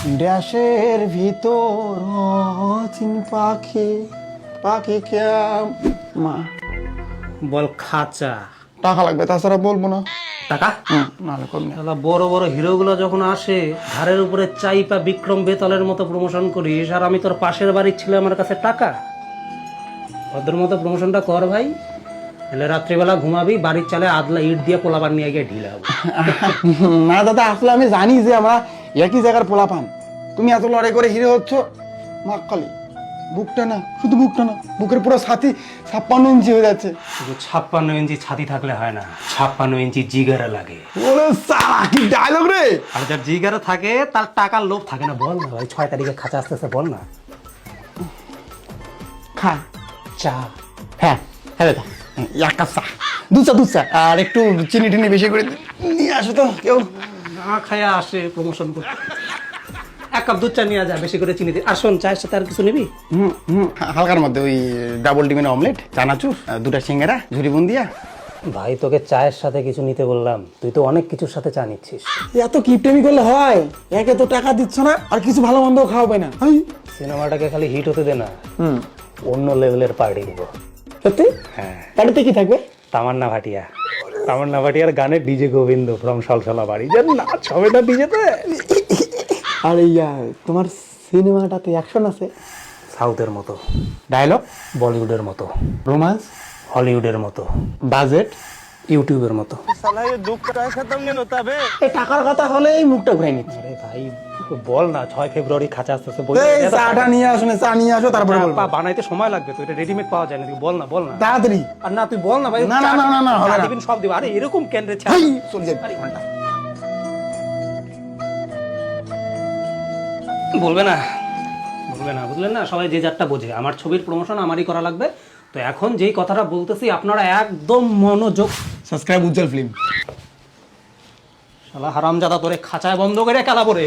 ড্যাশের ভিতর অচিন পাখি পাখি ক্যাম মা বল খাঁচা। টাকা লাগবে, তাছাড়া বলবো না। টাকা নাহলে করবি না। শালা বড় বড় হিরোগুলো যখন আসে ঘাড়ের উপরে চাইপা বিক্রম বেতালের মতো প্রমোশন করিস, আর আমি তোর পাশের বাড়ির ছিল আমার কাছে টাকা। ওদের মতো প্রমোশনটা কর ভাই, তাহলে রাত্রিবেলা ঘুমাবি, বাড়ির চালে আদলা ইট দিয়ে পোলাবার নিয়ে গিয়ে ঢিলাবো। না দাদা, আসলে আমি জানি যে আমরা একই জায়গার পোলা পান। তুমি এত লড়াই করে হিরো হচ্ছ, মাক্কালি বুকটা না, শুধু বুকটা না, বুকের পুরো ছাতি 56 ইঞ্চি হয়ে যাচ্ছে। শুধু 56 ইঞ্চি ছাতি থাকলে হয় না, 56 ইঞ্চি জিগারে লাগে। ওরে সালা কি ডায়লগ রে! আর যার জিগারে থাকে তার টাকার লোভ থাকে না। বল না ভাই, 6 তারিখে খাঁচা আসতেছে, বল না। খা চা। হ্যাঁ হ্যাঁ দাদা, এক কাপ চা, দুধ চা, আর একটু চিনি টিনি বেশি করে নিয়ে আসো তো কেউ। না খায়া আসে প্রমোশন করতে। 1 কাপ দুধ চা নিয়ে যা, বেশি করে চিনি দিয়ে। আর শোন, চায়ের সাথে আর কিছু নিবি? হালকার মধ্যে ওই ডাবল ডিমের অমলেট, চানাচুর, 2টা সিঙ্গারা, ঝুরি বুন্দিয়া। ভাই তোকে চায়ের সাথে কিছু নিতে বললাম, তুই তো অনেক কিছুর সাথে চা নিচ্ছিস। এত কিপটেমি করলে হয়? একে তো টাকা দিচ্ছ না, আর কিছু ভালো মন্দ খাওয়াবে না। সিনেমাটাকে খালি হিট হতে দে না, অন্য লেভেলের পার্টি দিব। সত্যি? হ্যাঁ। বাড়িতে কি থাকবে? তামান্না ভাটিয়া। তামান্না ভাটিয়ার গানে ডিজে গোবিন্দ ফ্রম সলসলা বাড়ি, যে নাচ হবে না ডিজেতে। আর ইয়া তোমার সিনেমাটাতে অ্যাকশন আছে? সাউথের মতো। ডায়লগ? বলিউডের মতো। রোমান্স? হলিউডের মতো। বাজেট? ইউটিউবের মতো। এই টাকার কথা হলে এই মুখটা ঘুরাই নিচ্ছে। আরে ভাই বল না, 6 ফেব্রুয়ারি খাঁচা আসতেছে, এই চাটা নিয়ে আসো না, চা নিয়ে আসো তারপরে বলবো। বানাইতে সময় লাগবে তো, এটা রেডিমেড পাওয়া যায় না। তুই বল না, বল না তাড়াতাড়ি। আর না, তুই বল না ভাই। না, না, না, না, না, হবে না। দিবেন সব দিব। আরে এরকম কেন রে? ভাই চলে যাবে। বলবে না, বলবে না, বুঝলেন না? সবাই যে যারটা বোঝে। আমার ছবির প্রমোশন আমারই করা লাগবে, তো এখন যেই কথাটা বলতেছি আপনারা একদম মনোযোগ। সাবস্ক্রাইব উজ্জ্বল ফিল্ম। শালা হারামজাদা, তোরে খাঁচায় বন্ধ করে খেলা পড়ে।